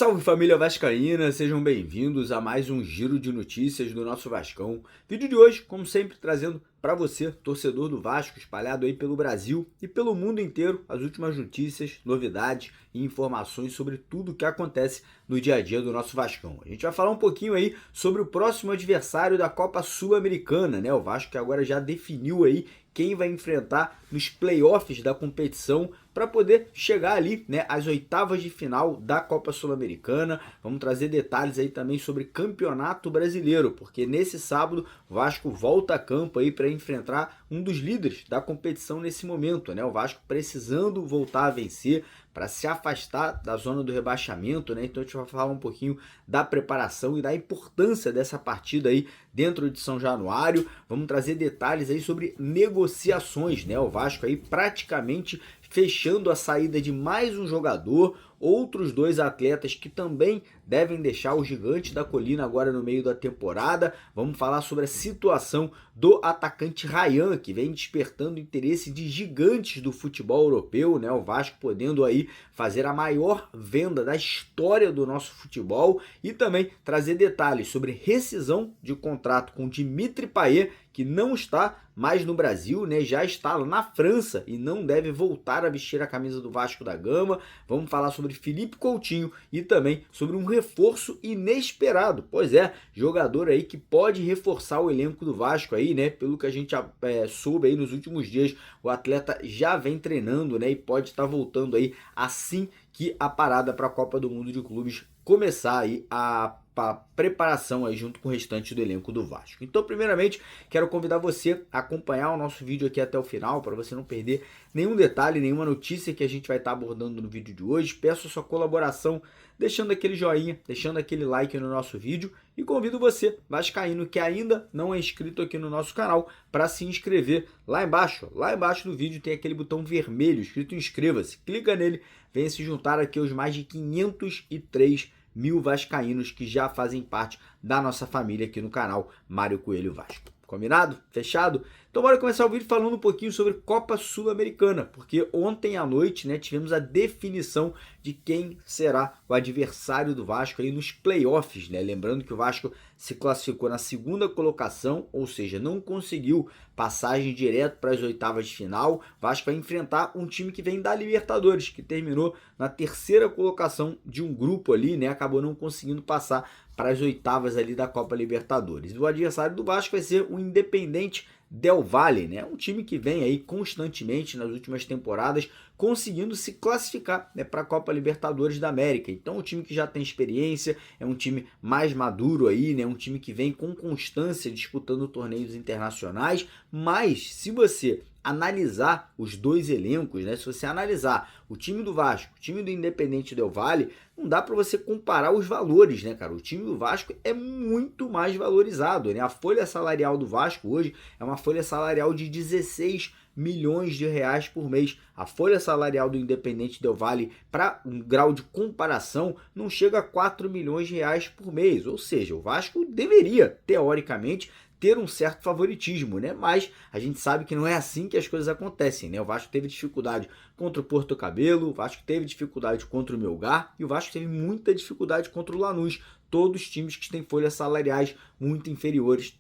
Salve família vascaína, sejam bem-vindos a mais um giro de notícias do nosso Vascão. Vídeo de hoje, como sempre, trazendo para você, torcedor do Vasco, espalhado aí pelo Brasil e pelo mundo inteiro, as últimas notícias, novidades e informações sobre tudo o que acontece no dia a dia do nosso Vascão. A gente vai falar um pouquinho aí sobre o próximo adversário da Copa Sul-Americana, né? O Vasco que agora já definiu aí quem vai enfrentar nos playoffs da competição para poder chegar ali, né, às oitavas de final da Copa Sul-Americana. Vamos trazer detalhes aí também sobre Campeonato Brasileiro, porque nesse sábado o Vasco volta a campo aí para enfrentar um dos líderes da competição nesse momento, né? O Vasco precisando voltar a vencer para se afastar da zona do rebaixamento, né? Então a gente vai falar um pouquinho da preparação e da importância dessa partida aí dentro de São Januário. Vamos trazer detalhes aí sobre negociações, né? O Vasco aí praticamente fechando a saída de mais um jogador, outros dois atletas que também devem deixar o Gigante da Colina agora no meio da temporada. Vamos falar sobre a situação do atacante Ryan, que vem despertando interesse de gigantes do futebol europeu, né? O Vasco podendo aí fazer a maior venda da história do nosso futebol e também trazer detalhes sobre rescisão de contrato com Dimitri Payet, que não está mais no Brasil, né? Já está lá na França e não deve voltar a vestir a camisa do Vasco da Gama. Vamos falar sobre Felipe Coutinho e também sobre um reforço inesperado. Pois é, jogador aí que pode reforçar o elenco do Vasco aí, né? Pelo que a gente soube aí nos últimos dias, o atleta já vem treinando, né? E pode estar voltando aí assim que a parada para a Copa do Mundo de Clubes começar aí a preparação aí junto com o restante do elenco do Vasco. Então, primeiramente, quero convidar você a acompanhar o nosso vídeo aqui até o final, para você não perder nenhum detalhe, nenhuma notícia que a gente vai estar abordando no vídeo de hoje. Peço a sua colaboração, deixando aquele joinha, deixando aquele like no nosso vídeo e convido você, vascaíno, que ainda não é inscrito aqui no nosso canal, para se inscrever lá embaixo. Lá embaixo do vídeo tem aquele botão vermelho escrito inscreva-se. Clica nele, venha se juntar aqui aos mais de 503 mil vascaínos que já fazem parte da nossa família aqui no canal Mário Coelho Vasco. Combinado? Fechado? Então bora começar o vídeo falando um pouquinho sobre Copa Sul-Americana, porque ontem à noite, né, tivemos a definição de quem será o adversário do Vasco aí nos playoffs, né? Lembrando que o Vasco se classificou na segunda colocação, ou seja, não conseguiu passagem direto para as oitavas de final. O Vasco vai enfrentar um time que vem da Libertadores, que terminou na terceira colocação de um grupo ali, né? Acabou não conseguindo passar para as oitavas ali da Copa Libertadores. O adversário do Vasco vai ser o Independente Del Valle, né? Um time que vem aí constantemente nas últimas temporadas conseguindo se classificar, né, para a Copa Libertadores da América. Então, um time que já tem experiência, é um time mais maduro aí, né? Um time que vem com constância disputando torneios internacionais, mas se você analisar os dois elencos, né? Se você analisar o time do Vasco, o time do Independente Del Valle, não dá para você comparar os valores, né, cara? O time do Vasco é muito mais valorizado, né? A folha salarial do Vasco hoje é uma folha salarial de 16 milhões de reais por mês. A folha salarial do Independente Del Valle, para um grau de comparação, não chega a 4 milhões de reais por mês. Ou seja, o Vasco deveria, teoricamente, ter um certo favoritismo, né? Mas a gente sabe que não é assim que as coisas acontecem, né? O Vasco teve dificuldade contra o Porto Cabelo, o Vasco teve dificuldade contra o Melgar e o Vasco teve muita dificuldade contra o Lanús. Todos times que têm folhas salariais muito inferiores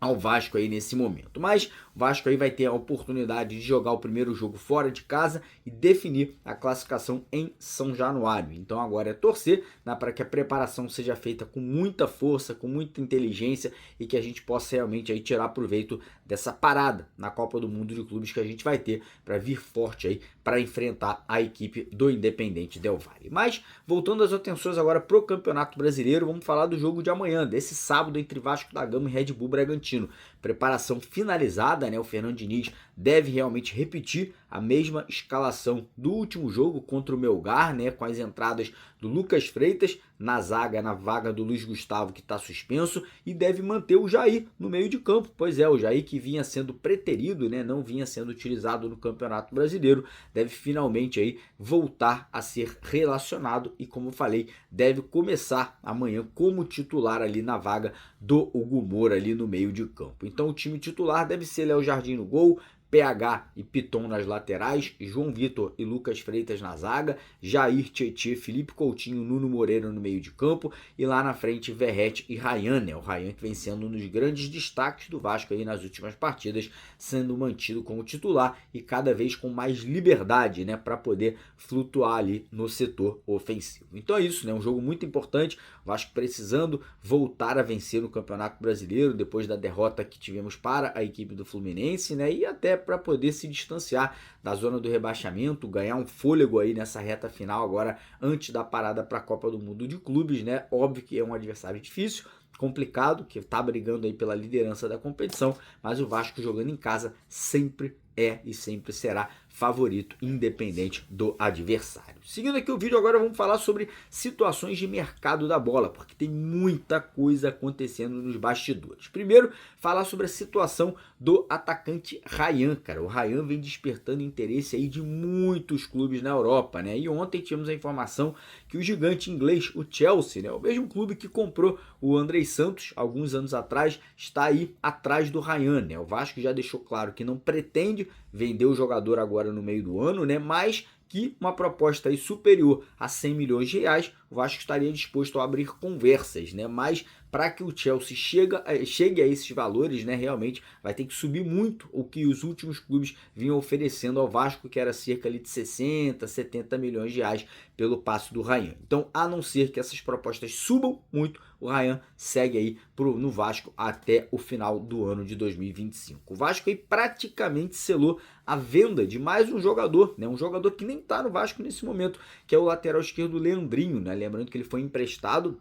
ao Vasco aí nesse momento. Mas o Vasco aí vai ter a oportunidade de jogar o primeiro jogo fora de casa e definir a classificação em São Januário. Então agora é torcer, né, para que a preparação seja feita com muita força, com muita inteligência e que a gente possa realmente aí tirar proveito dessa parada na Copa do Mundo de Clubes que a gente vai ter para vir forte aí para enfrentar a equipe do Independente Del Valle. Mas voltando as atenções agora para o Campeonato Brasileiro, vamos falar do jogo de amanhã, desse sábado entre Vasco da Gama e Red Bull Bragantino. preparação finalizada, né? O Fernando Diniz deve realmente repetir a mesma escalação do último jogo contra o Melgar, né? Com as entradas do Lucas Freitas na zaga, na vaga do Luiz Gustavo, que está suspenso, e deve manter o Jair no meio de campo. Pois é, o Jair, que vinha sendo preterido, né? Não vinha sendo utilizado no Campeonato Brasileiro, deve finalmente aí voltar a ser relacionado e, como falei, deve começar amanhã como titular ali na vaga do Hugo Moura ali no meio de campo. Então o time titular deve ser Léo Jardim no gol, PH e Piton nas laterais, João Vitor e Lucas Freitas na zaga, Jair, Tietê, Felipe Coutinho, Nuno Moreira no meio de campo e lá na frente Verratti e Ryan, né? O Ryan que vem sendo um dos grandes destaques do Vasco aí nas últimas partidas, sendo mantido como titular e cada vez com mais liberdade, né, para poder flutuar ali no setor ofensivo. Então é isso, né? Um jogo muito importante, o Vasco precisando voltar a vencer no Campeonato Brasileiro depois da derrota que tivemos para a equipe do Fluminense, né? E até para poder se distanciar da zona do rebaixamento, ganhar um fôlego aí nessa reta final agora antes da parada para a Copa do Mundo de Clubes, né? Óbvio que é um adversário difícil, complicado, que está brigando aí pela liderança da competição, mas o Vasco jogando em casa sempre é e sempre será favorito, independente do adversário. Seguindo aqui o vídeo, agora vamos falar sobre situações de mercado da bola, porque tem muita coisa acontecendo nos bastidores. Primeiro, falar sobre a situação do atacante Ryan, cara. O Ryan vem despertando interesse aí de muitos clubes na Europa, né? E ontem tivemos a informação que o gigante inglês, o Chelsea, né, o mesmo clube que comprou o Andrei Santos alguns anos atrás, está aí atrás do Ryan, né? O Vasco já deixou claro que não pretende vender o jogador agora no meio do ano, né? Mas que uma proposta aí superior a 100 milhões de reais, o Vasco estaria disposto a abrir conversas, né? Mas para que o Chelsea chegue a esses valores, né, realmente vai ter que subir muito o que os últimos clubes vinham oferecendo ao Vasco, que era cerca ali de 60, 70 milhões de reais pelo passe do Ryan. Então, a não ser que essas propostas subam muito, o Ryan segue aí no Vasco até o final do ano de 2025. O Vasco aí praticamente selou a venda de mais um jogador, né? Um jogador que nem está no Vasco nesse momento, que é o lateral esquerdo Leandrinho, né? Lembrando que ele foi emprestado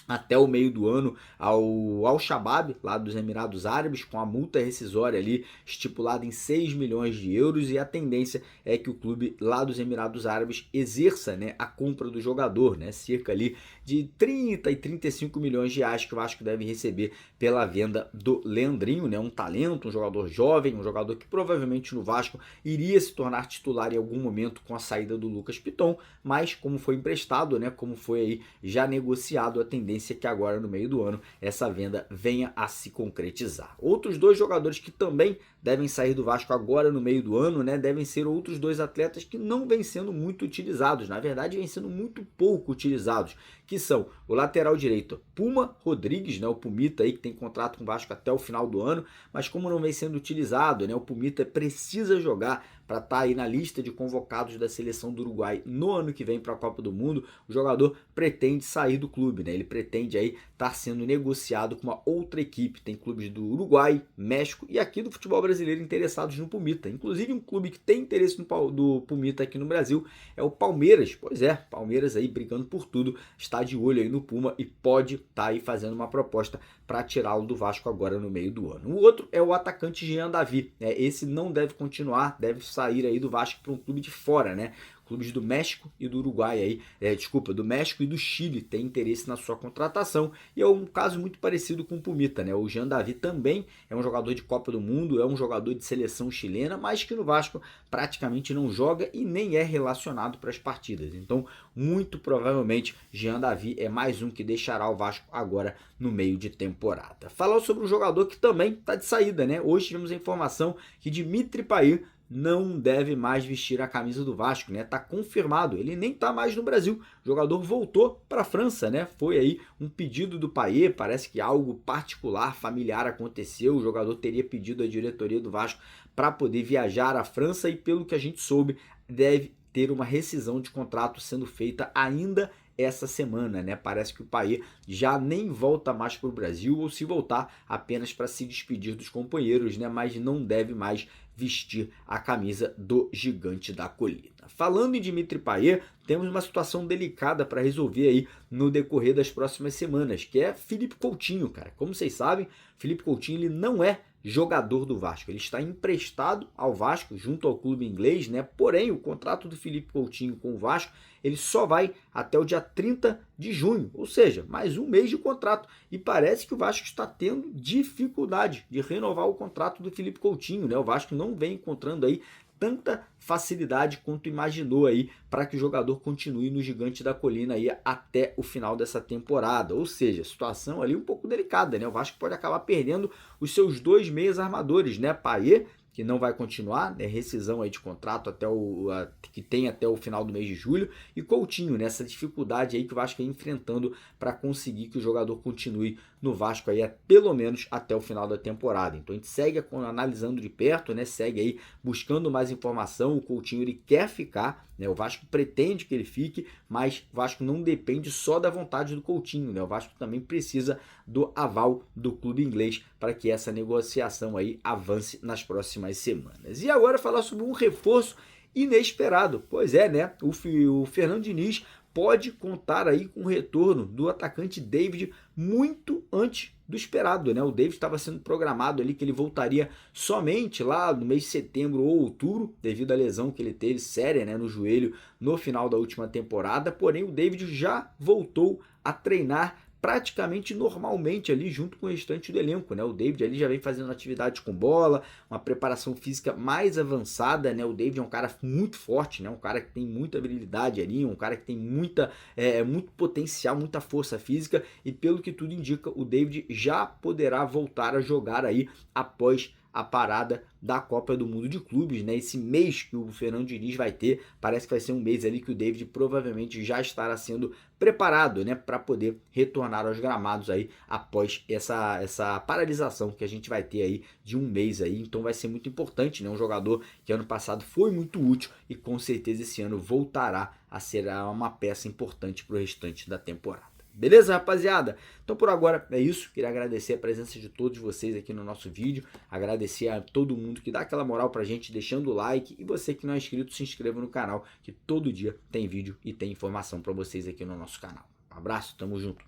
até o meio do ano ao Al-Shabaab, lá dos Emirados Árabes, com a multa rescisória ali estipulada em 6 milhões de euros, e a tendência é que o clube lá dos Emirados Árabes exerça, né, a compra do jogador, né, cerca ali de 30 e 35 milhões de reais que o Vasco deve receber pela venda do Leandrinho, né, um talento, um jogador jovem, um jogador que provavelmente no Vasco iria se tornar titular em algum momento com a saída do Lucas Piton, mas como foi emprestado, né, como foi aí já negociado, a tendência é que agora no meio do ano essa venda venha a se concretizar. Outros dois jogadores que também devem sair do Vasco agora no meio do ano, né, devem ser outros dois atletas que não vêm sendo muito utilizados, na verdade vêm sendo muito pouco utilizados, que são o lateral direito Puma Rodrigues, né, o Pumita aí que tem contrato com o Vasco até o final do ano, mas como não vem sendo utilizado, né, o Pumita precisa jogar para estar aí na lista de convocados da seleção do Uruguai no ano que vem para a Copa do Mundo. O jogador pretende sair do clube, né? Ele pretende aí estar sendo negociado com uma outra equipe. Tem clubes do Uruguai, México e aqui do futebol brasileiro interessados no Pumita. Inclusive um clube que tem interesse do Pumita aqui no Brasil é o Palmeiras. Pois é, Palmeiras aí brigando por tudo, está de olho aí no Puma e pode estar aí fazendo uma proposta para tirá-lo do Vasco agora no meio do ano. O outro é o atacante Jean Davi, né? Esse não deve continuar, deve sair aí do Vasco para um clube de fora, né? Clubes do México e do Uruguai aí, do México e do Chile têm interesse na sua contratação, e é um caso muito parecido com o Pumita, né? O Jean Davi também é um jogador de Copa do Mundo, é um jogador de seleção chilena, mas que no Vasco praticamente não joga e nem é relacionado para as partidas. Então, muito provavelmente, Jean Davi é mais um que deixará o Vasco agora no meio de temporada. Falar sobre um jogador que também está de saída, né? Hoje tivemos a informação que Dimitri Payet não deve mais vestir a camisa do Vasco, né? Tá confirmado, ele nem tá mais no Brasil. O jogador voltou para a França, né? Foi aí um pedido do Payet, parece que algo particular, familiar aconteceu. O jogador teria pedido à diretoria do Vasco para poder viajar à França e, pelo que a gente soube, deve ter uma rescisão de contrato sendo feita ainda essa semana, né? Parece que o Payet já nem volta mais para o Brasil, ou se voltar apenas para se despedir dos companheiros, né? Mas não deve mais vestir a camisa do Gigante da Colina. Falando em Dimitri Payet, temos uma situação delicada para resolver aí no decorrer das próximas semanas, que é Felipe Coutinho, cara. Como vocês sabem, Felipe Coutinho ele não é jogador do Vasco. Ele está emprestado ao Vasco junto ao clube inglês, né? Porém, o contrato do Felipe Coutinho com o Vasco, ele só vai até o dia 30 de junho, ou seja, mais um mês de contrato. E parece que o Vasco está tendo dificuldade de renovar o contrato do Felipe Coutinho, né? O Vasco não vem encontrando aí tanta facilidade quanto imaginou aí para que o jogador continue no Gigante da Colina aí até o final dessa temporada. Ou seja, situação ali um pouco delicada, né? O Vasco pode acabar perdendo os seus dois meias armadores, né? Payet, que não vai continuar, né? Rescisão aí de contrato que tem até o final do mês de julho, e Coutinho, nessa dificuldade aí que o Vasco é enfrentando para conseguir que o jogador continue no Vasco aí pelo menos até o final da temporada. Então a gente segue analisando de perto, né? Segue aí buscando mais informação. O Coutinho ele quer ficar, né? O Vasco pretende que ele fique, mas o Vasco não depende só da vontade do Coutinho, né? O Vasco também precisa do aval do clube inglês para que essa negociação aí avance nas próximas semanas. E agora falar sobre um reforço inesperado. Pois é, né? O Fernando Diniz pode contar aí com o retorno do atacante David muito antes do esperado, né? O David estava sendo programado ali que ele voltaria somente lá no mês de setembro ou outubro, devido à lesão que ele teve séria, né, no joelho no final da última temporada. Porém, o David já voltou a treinar praticamente normalmente ali junto com o restante do elenco, né? O David ali já vem fazendo atividades com bola, uma preparação física mais avançada, né? O David é um cara muito forte, né? Um cara que tem muita habilidade ali, um cara que tem muito potencial, muita força física, e pelo que tudo indica, o David já poderá voltar a jogar aí após a parada da Copa do Mundo de Clubes, né? Esse mês que o Fernando Diniz vai ter, parece que vai ser um mês ali que o David provavelmente já estará sendo preparado, né, para poder retornar aos gramados aí após essa paralisação que a gente vai ter aí de um mês aí. Então vai ser muito importante, né? Um jogador que ano passado foi muito útil e com certeza esse ano voltará a ser uma peça importante para o restante da temporada. Beleza, rapaziada? Então por agora é isso. Queria agradecer a presença de todos vocês aqui no nosso vídeo. Agradecer a todo mundo que dá aquela moral pra gente, deixando o like. E você que não é inscrito, se inscreva no canal, que todo dia tem vídeo e tem informação pra vocês aqui no nosso canal. Um abraço, tamo junto.